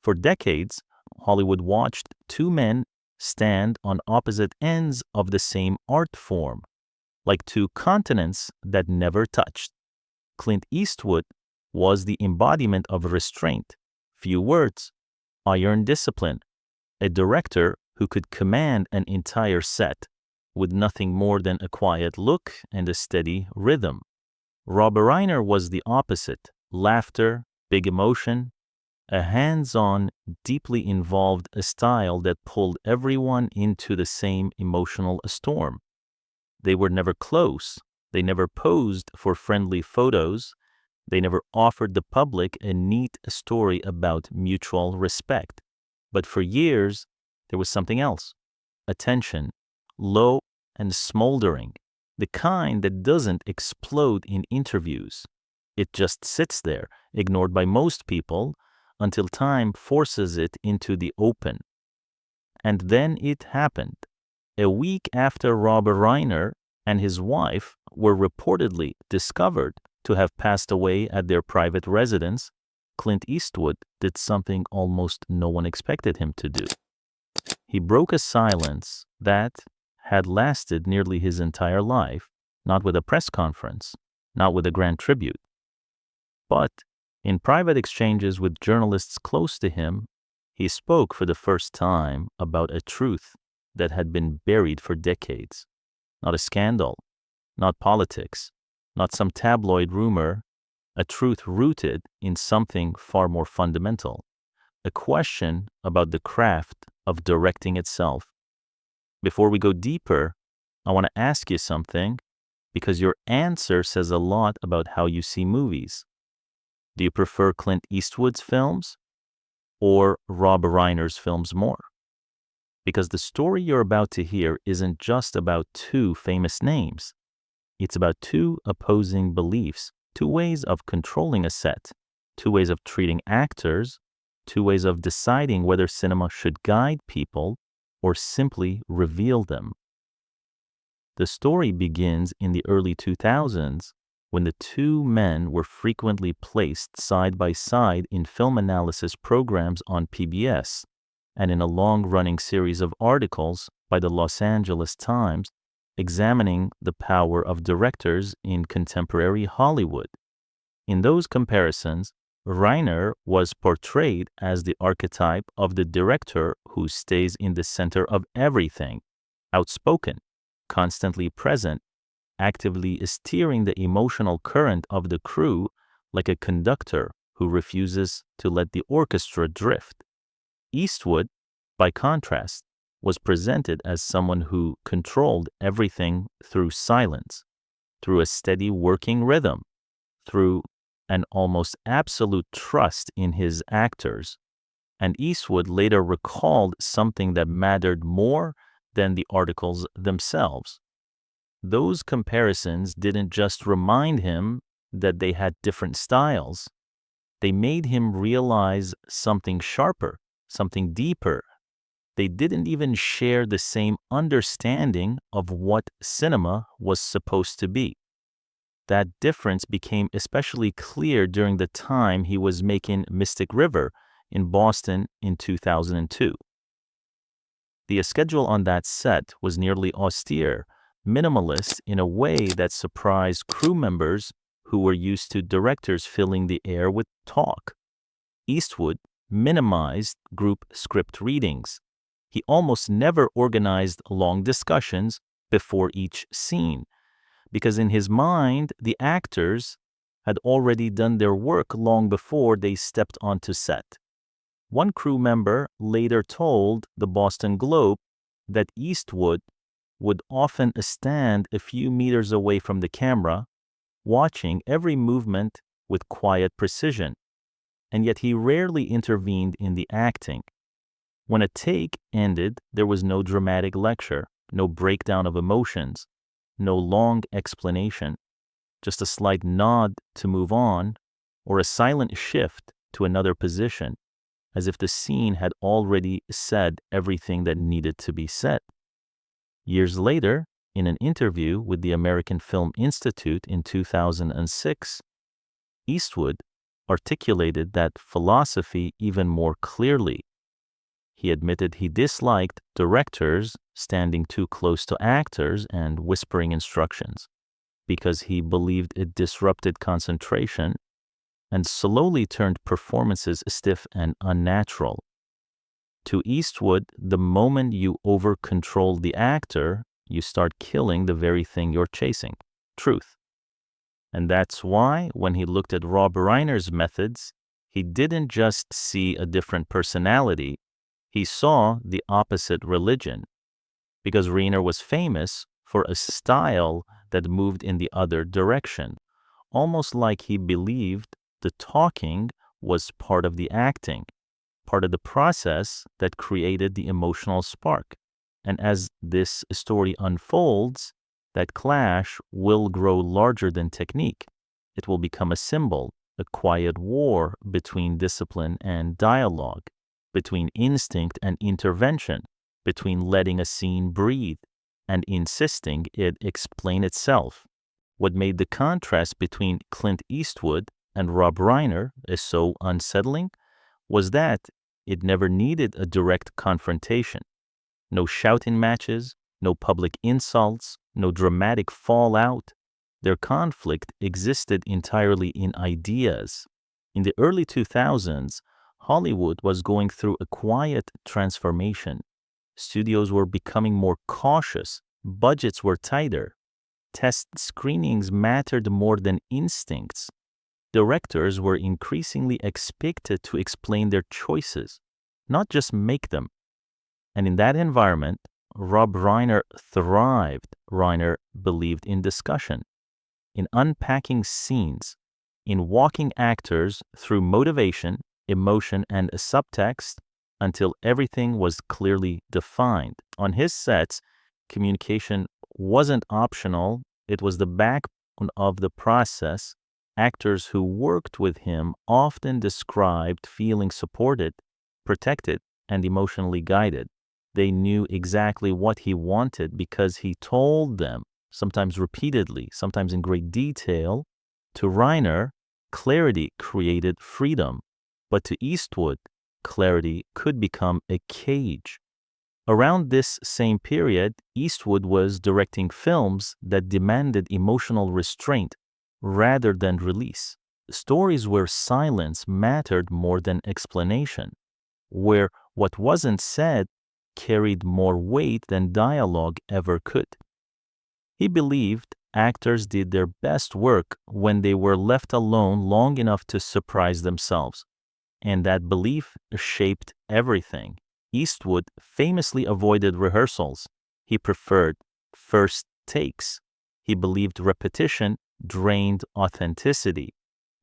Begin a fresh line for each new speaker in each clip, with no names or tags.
For decades, Hollywood watched two men stand on opposite ends of the same art form, like two continents that never touched. Clint Eastwood was the embodiment of restraint, few words, iron discipline, a director who could command an entire set with nothing more than a quiet look and a steady rhythm. Rob Reiner was the opposite, laughter, big emotion, a hands-on, deeply involved style that pulled everyone into the same emotional storm. They were never close. They never posed for friendly photos. They never offered the public a neat story about mutual respect. But for years, there was something else. Attention, low and smoldering, the kind that doesn't explode in interviews. It just sits there, ignored by most people, until time forces it into the open. And then it happened. A week after Rob Reiner and his wife were reportedly discovered to have passed away at their private residence, Clint Eastwood did something almost no one expected him to do. He broke a silence that had lasted nearly his entire life, not with a press conference, not with a grand tribute, but in private exchanges with journalists close to him. He spoke for the first time about a truth that had been buried for decades. Not a scandal, not politics, not some tabloid rumor, a truth rooted in something far more fundamental, a question about the craft of directing itself. Before we go deeper, I want to ask you something, because your answer says a lot about how you see movies. Do you prefer Clint Eastwood's films or Rob Reiner's films more? Because the story you're about to hear isn't just about two famous names. It's about two opposing beliefs, two ways of controlling a set, two ways of treating actors, two ways of deciding whether cinema should guide people or simply reveal them. The story begins in the early 2000s when the two men were frequently placed side by side in film analysis programs on PBS and in a long-running series of articles by the Los Angeles Times examining the power of directors in contemporary Hollywood. In those comparisons, Reiner was portrayed as the archetype of the director who stays in the center of everything, outspoken, constantly present, actively steering the emotional current of the crew like a conductor who refuses to let the orchestra drift. Eastwood, by contrast, was presented as someone who controlled everything through silence, through a steady working rhythm, through an almost absolute trust in his actors. And Eastwood later recalled something that mattered more than the articles themselves. Those comparisons didn't just remind him that they had different styles. They made him realize something sharper, something deeper. They didn't even share the same understanding of what cinema was supposed to be. That difference became especially clear during the time he was making Mystic River in Boston in 2002. The schedule on that set was nearly austere, minimalist in a way that surprised crew members who were used to directors filling the air with talk. Eastwood minimized group script readings. He almost never organized long discussions before each scene, because in his mind, the actors had already done their work long before they stepped onto set. One crew member later told the Boston Globe that Eastwood would often stand a few meters away from the camera, watching every movement with quiet precision, and yet he rarely intervened in the acting. When a take ended, there was no dramatic lecture, no breakdown of emotions, no long explanation, just a slight nod to move on, or a silent shift to another position, as if the scene had already said everything that needed to be said. Years later, in an interview with the American Film Institute in 2006, Eastwood articulated that philosophy even more clearly. He admitted he disliked directors standing too close to actors and whispering instructions because he believed it disrupted concentration and slowly turned performances stiff and unnatural. To Eastwood, the moment you over-control the actor, you start killing the very thing you're chasing, truth. And that's why, when he looked at Rob Reiner's methods, he didn't just see a different personality, he saw the opposite religion. Because Reiner was famous for a style that moved in the other direction, almost like he believed the talking was part of the acting, part of the process that created the emotional spark. And as this story unfolds, that clash will grow larger than technique. It will become a symbol, a quiet war between discipline and dialogue, between instinct and intervention, between letting a scene breathe and insisting it explain itself. What made the contrast between Clint Eastwood and Rob Reiner is so unsettling was that it never needed a direct confrontation. No shouting matches, no public insults, no dramatic fallout. Their conflict existed entirely in ideas. In the early 2000s, Hollywood was going through a quiet transformation. Studios were becoming more cautious, budgets were tighter, test screenings mattered more than instincts. Directors were increasingly expected to explain their choices, not just make them. And in that environment, Rob Reiner thrived. Reiner believed in discussion, in unpacking scenes, in walking actors through motivation, emotion, and a subtext until everything was clearly defined. On his sets, communication wasn't optional, it was the backbone of the process. Actors who worked with him often described feeling supported, protected, and emotionally guided. They knew exactly what he wanted because he told them, sometimes repeatedly, sometimes in great detail. To Reiner, clarity created freedom, but to Eastwood, clarity could become a cage. Around this same period, Eastwood was directing films that demanded emotional restraint rather than release. Stories where silence mattered more than explanation, where what wasn't said carried more weight than dialogue ever could. He believed actors did their best work when they were left alone long enough to surprise themselves, and that belief shaped everything. Eastwood famously avoided rehearsals. He preferred first takes. He believed repetition drained authenticity.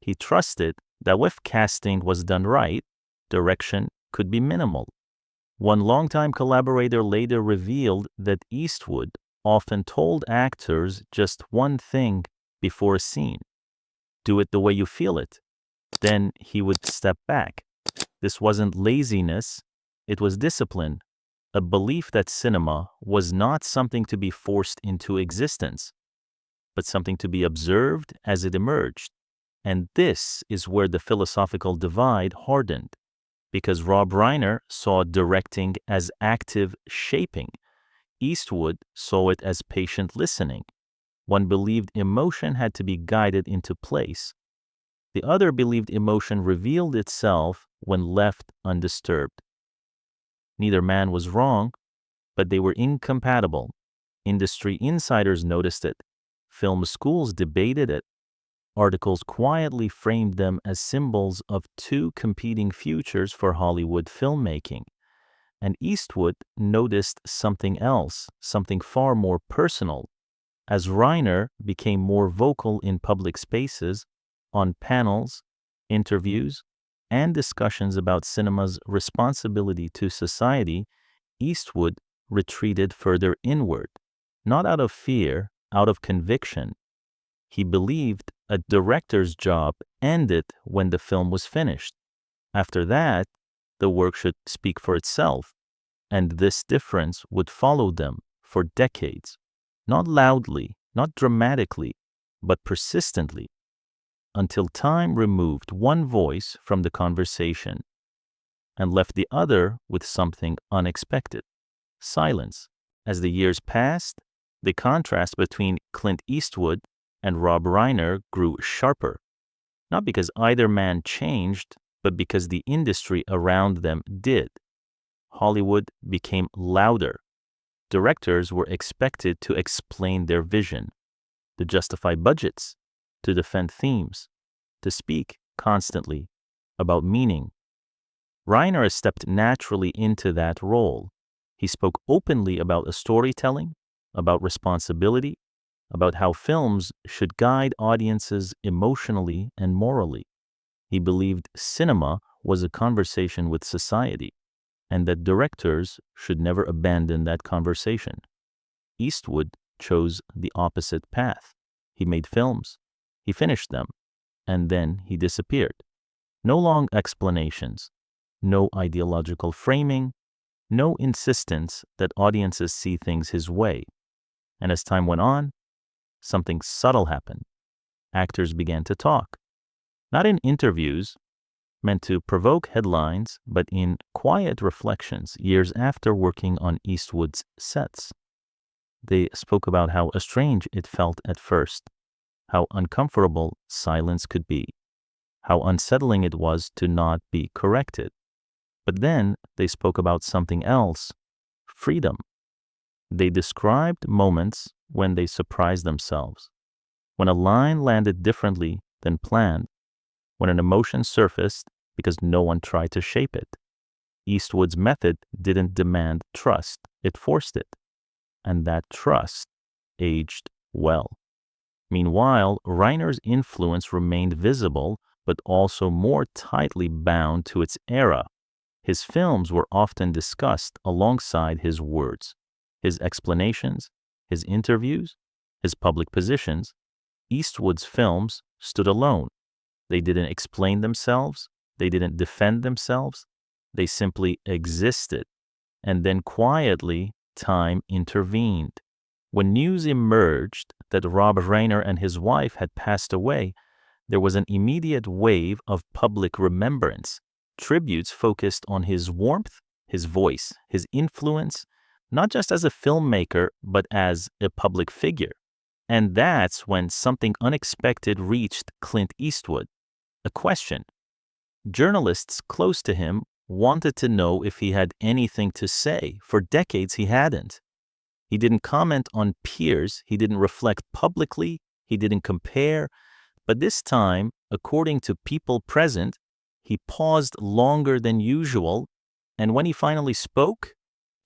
He trusted that if casting was done right, direction could be minimal. One longtime collaborator later revealed that Eastwood often told actors just one thing before a scene: do it the way you feel it. Then he would step back. This wasn't laziness, it was discipline, a belief that cinema was not something to be forced into existence, but something to be observed as it emerged. And this is where the philosophical divide hardened, because Rob Reiner saw directing as active shaping. Eastwood saw it as patient listening. One believed emotion had to be guided into place. The other believed emotion revealed itself when left undisturbed. Neither man was wrong, but they were incompatible. Industry insiders noticed it. Film schools debated it. Articles quietly framed them as symbols of two competing futures for Hollywood filmmaking. And Eastwood noticed something else, something far more personal. As Reiner became more vocal in public spaces, on panels, interviews, and discussions about cinema's responsibility to society, Eastwood retreated further inward, not out of fear, out of conviction. He believed a director's job ended when the film was finished. After that, the work should speak for itself, and this difference would follow them for decades, not loudly, not dramatically, but persistently. until time removed one voice from the conversation and left the other with something unexpected: silence. As the years passed, the contrast between Clint Eastwood and Rob Reiner grew sharper, not because either man changed, but because the industry around them did. Hollywood became louder. Directors were expected to explain their vision, to justify budgets, to defend themes, to speak constantly about meaning. Reiner stepped naturally into that role. He spoke openly about a storytelling, about responsibility, about how films should guide audiences emotionally and morally. He believed cinema was a conversation with society, and that directors should never abandon that conversation. Eastwood chose the opposite path. He made films, he finished them, and then he disappeared. No long explanations, no ideological framing, no insistence that audiences see things his way. And as time went on, something subtle happened. Actors began to talk, not in interviews meant to provoke headlines, but in quiet reflections years after working on Eastwood's sets. They spoke about how strange it felt at first, how uncomfortable silence could be, how unsettling it was to not be corrected. But then they spoke about something else: freedom. They described moments when they surprised themselves, when a line landed differently than planned, when an emotion surfaced because no one tried to shape it. Eastwood's method didn't demand trust, it forced it. And that trust aged well. Meanwhile, Reiner's influence remained visible, but also more tightly bound to its era. His films were often discussed alongside his words, his explanations, his interviews, his public positions. Eastwood's films stood alone. They didn't explain themselves, they didn't defend themselves, they simply existed. And then quietly, time intervened. When news emerged that Rob Reiner and his wife had passed away, there was an immediate wave of public remembrance. Tributes focused on his warmth, his voice, his influence, not just as a filmmaker, but as a public figure. And that's when something unexpected reached Clint Eastwood: a question. Journalists close to him wanted to know if he had anything to say. For decades, he hadn't. He didn't comment on peers, he didn't reflect publicly, he didn't compare. But this time, according to people present, he paused longer than usual, and when he finally spoke,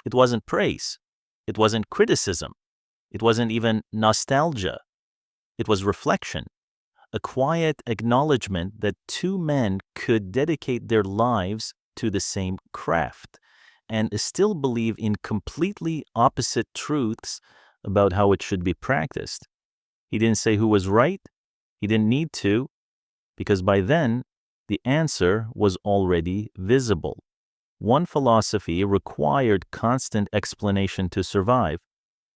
it wasn't praise, it wasn't criticism, it wasn't even nostalgia. It was reflection, a quiet acknowledgement that two men could dedicate their lives to the same craft and still believe in completely opposite truths about how it should be practiced. He didn't say who was right. He didn't need to, because by then, the answer was already visible. One philosophy required constant explanation to survive.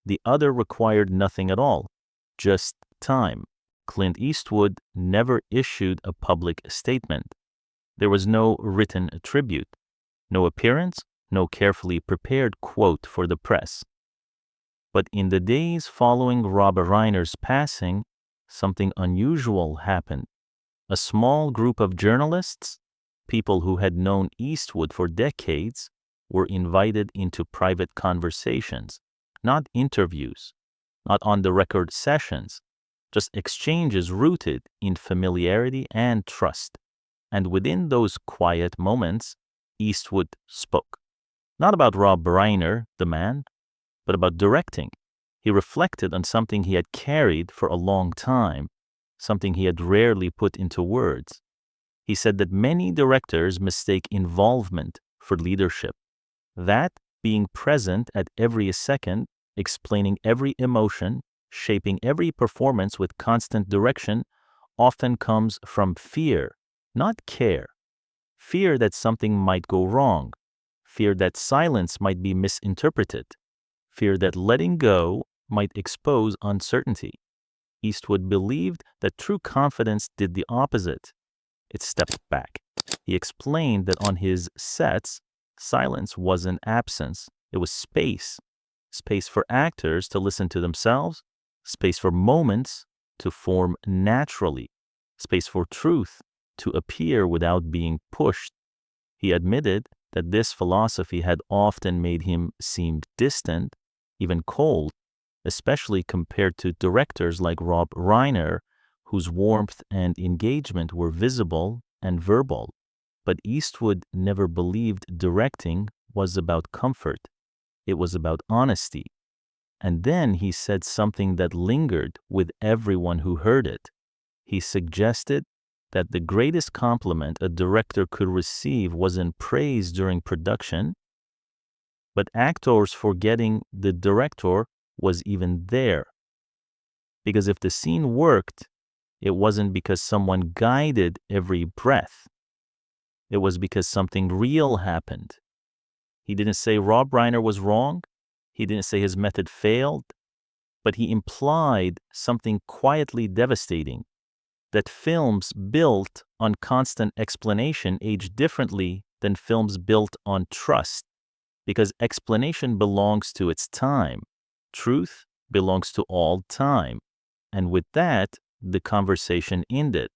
The other required nothing at all, just time. Clint Eastwood never issued a public statement. There was no written tribute, no appearance, no carefully prepared quote for the press. But in the days following Rob Reiner's passing, something unusual happened. A small group of journalists, people who had known Eastwood for decades, were invited into private conversations, not interviews, not on-the-record sessions, just exchanges rooted in familiarity and trust. And within those quiet moments, Eastwood spoke. Not about Rob Reiner, the man, but about directing. He reflected on something he had carried for a long time, something he had rarely put into words. He said that many directors mistake involvement for leadership. That being present at every second, explaining every emotion, shaping every performance with constant direction, often comes from fear, not care. Fear that something might go wrong. Fear that silence might be misinterpreted. Fear that letting go might expose uncertainty. Eastwood believed that true confidence did the opposite. It stepped back. He explained that on his sets, silence wasn't absence, it was space. Space for actors to listen to themselves, space for moments to form naturally, space for truth to appear without being pushed. He admitted that this philosophy had often made him seem distant, even cold, especially compared to directors like Rob Reiner, whose warmth and engagement were visible and verbal. But Eastwood never believed directing was about comfort. It was about honesty. And then he said something that lingered with everyone who heard it. He suggested that the greatest compliment a director could receive wasn't praise during production, but actors forgetting the director was even there. Because if the scene worked, it wasn't because someone guided every breath. It was because something real happened. He didn't say Rob Reiner was wrong. He didn't say his method failed. But he implied something quietly devastating, that films built on constant explanation age differently than films built on trust, because explanation belongs to its time. Truth belongs to all time. And with that, the conversation ended.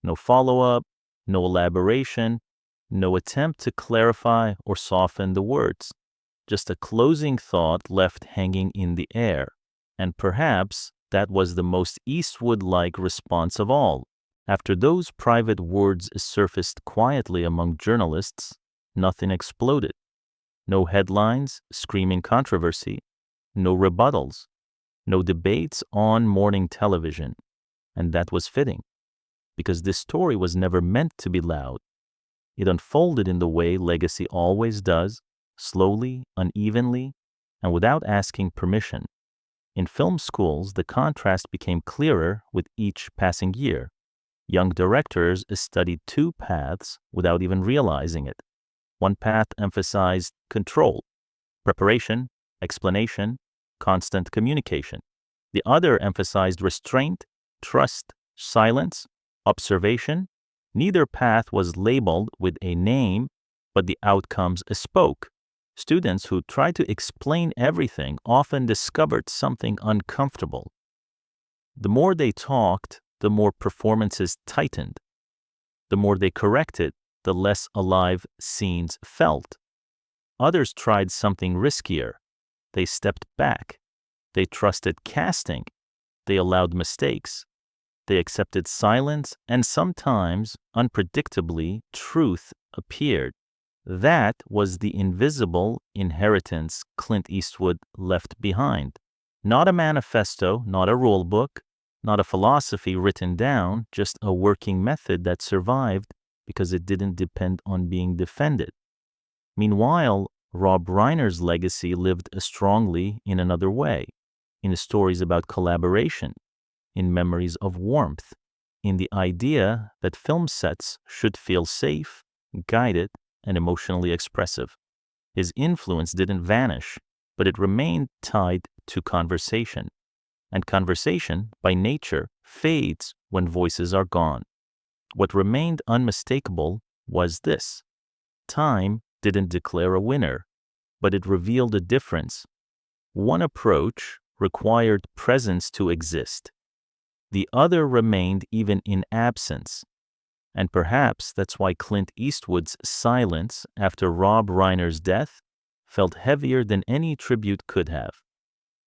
No follow-up, no elaboration, no attempt to clarify or soften the words. Just a closing thought left hanging in the air. And perhaps that was the most Eastwood-like response of all. After those private words surfaced quietly among journalists, nothing exploded. No headlines screaming controversy, no rebuttals, no debates on morning television. And that was fitting, because this story was never meant to be loud. It unfolded in the way legacy always does, slowly, unevenly, and without asking permission. In film schools, the contrast became clearer with each passing year. Young directors studied two paths without even realizing it. One path emphasized control, preparation, explanation, constant communication. The other emphasized restraint, trust, silence, observation. Neither path was labeled with a name, but the outcomes spoke. Students who tried to explain everything often discovered something uncomfortable. The more they talked, the more performances tightened. The more they corrected, the less alive scenes felt. Others tried something riskier. They stepped back. They trusted casting. They allowed mistakes. They accepted silence, and sometimes, unpredictably, truth appeared. That was the invisible inheritance Clint Eastwood left behind. Not a manifesto, not a rule book, not a philosophy written down, just a working method that survived because it didn't depend on being defended. Meanwhile, Rob Reiner's legacy lived strongly in another way, in the stories about collaboration, in memories of warmth, in the idea that film sets should feel safe, guided, and emotionally expressive. His influence didn't vanish, but it remained tied to conversation. And conversation, by nature, fades when voices are gone. What remained unmistakable was this: time didn't declare a winner, but it revealed a difference. One approach required presence to exist. The other remained even in absence. And perhaps that's why Clint Eastwood's silence after Rob Reiner's death felt heavier than any tribute could have.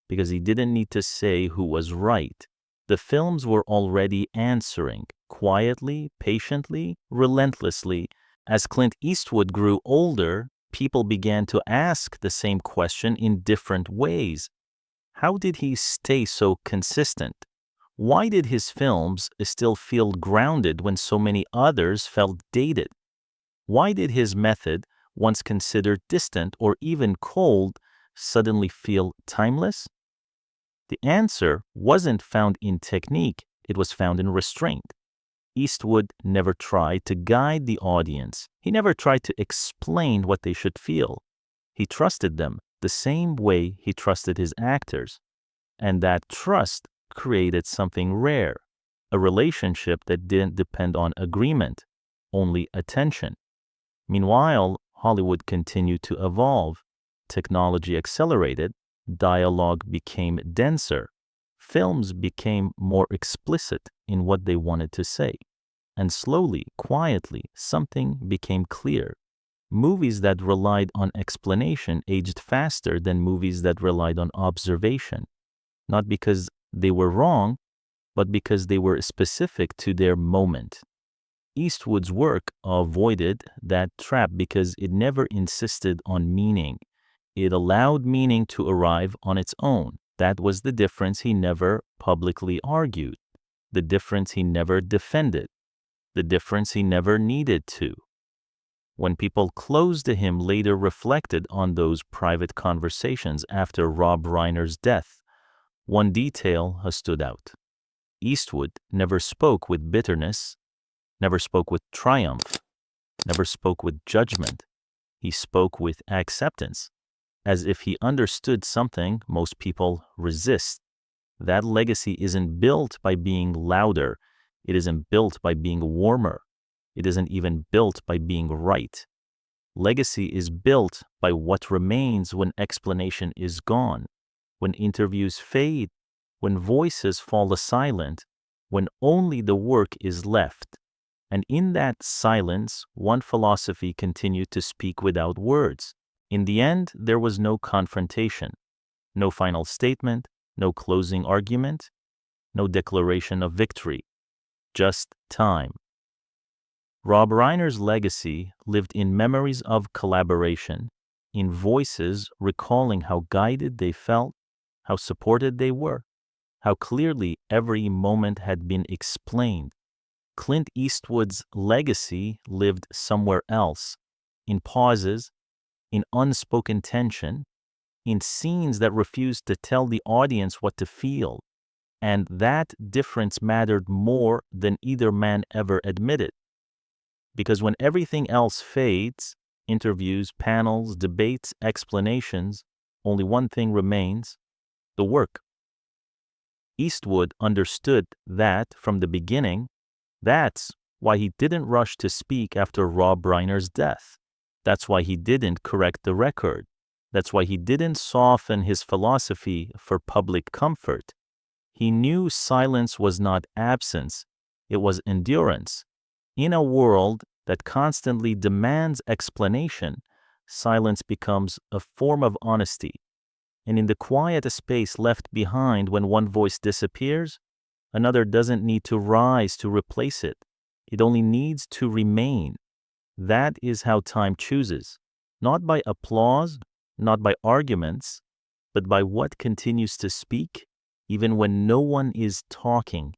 Because he didn't need to say who was right. The films were already answering, quietly, patiently, relentlessly. As Clint Eastwood grew older, people began to ask the same question in different ways. How did he stay so consistent? Why did his films still feel grounded when so many others felt dated? Why did his method, once considered distant or even cold, suddenly feel timeless? The answer wasn't found in technique, it was found in restraint. Eastwood never tried to guide the audience. He never tried to explain what they should feel. He trusted them the same way he trusted his actors. And that trust created something rare, a relationship that didn't depend on agreement, only attention. Meanwhile, Hollywood continued to evolve. Technology accelerated, dialogue became denser, films became more explicit in what they wanted to say. And slowly, quietly, something became clear. Movies that relied on explanation aged faster than movies that relied on observation, not because they were wrong, but because they were specific to their moment. Eastwood's work avoided that trap because it never insisted on meaning. It allowed meaning to arrive on its own. That was the difference he never publicly argued, the difference he never defended, the difference he never needed to. When people close to him later reflected on those private conversations after Rob Reiner's death, one detail has stood out. Eastwood never spoke with bitterness, never spoke with triumph, never spoke with judgment. He spoke with acceptance, as if he understood something most people resist. That legacy isn't built by being louder. It isn't built by being warmer. It isn't even built by being right. Legacy is built by what remains when explanation is gone, when interviews fade, when voices fall silent, when only the work is left. And in that silence, one philosophy continued to speak without words. In the end, there was no confrontation, no final statement, no closing argument, no declaration of victory, just time. Rob Reiner's legacy lived in memories of collaboration, in voices recalling how guided they felt, how supported they were, how clearly every moment had been explained. Clint Eastwood's legacy lived somewhere else, in pauses, in unspoken tension, in scenes that refused to tell the audience what to feel. And that difference mattered more than either man ever admitted. Because when everything else fades, interviews, panels, debates, explanations, only one thing remains: the work. Eastwood understood that from the beginning. That's why he didn't rush to speak after Rob Reiner's death. That's why he didn't correct the record. That's why he didn't soften his philosophy for public comfort. He knew silence was not absence, it was endurance. In a world that constantly demands explanation, silence becomes a form of honesty. And in the quiet space left behind when one voice disappears, another doesn't need to rise to replace it. It only needs to remain. That is how time chooses, not by applause, not by arguments, but by what continues to speak, even when no one is talking.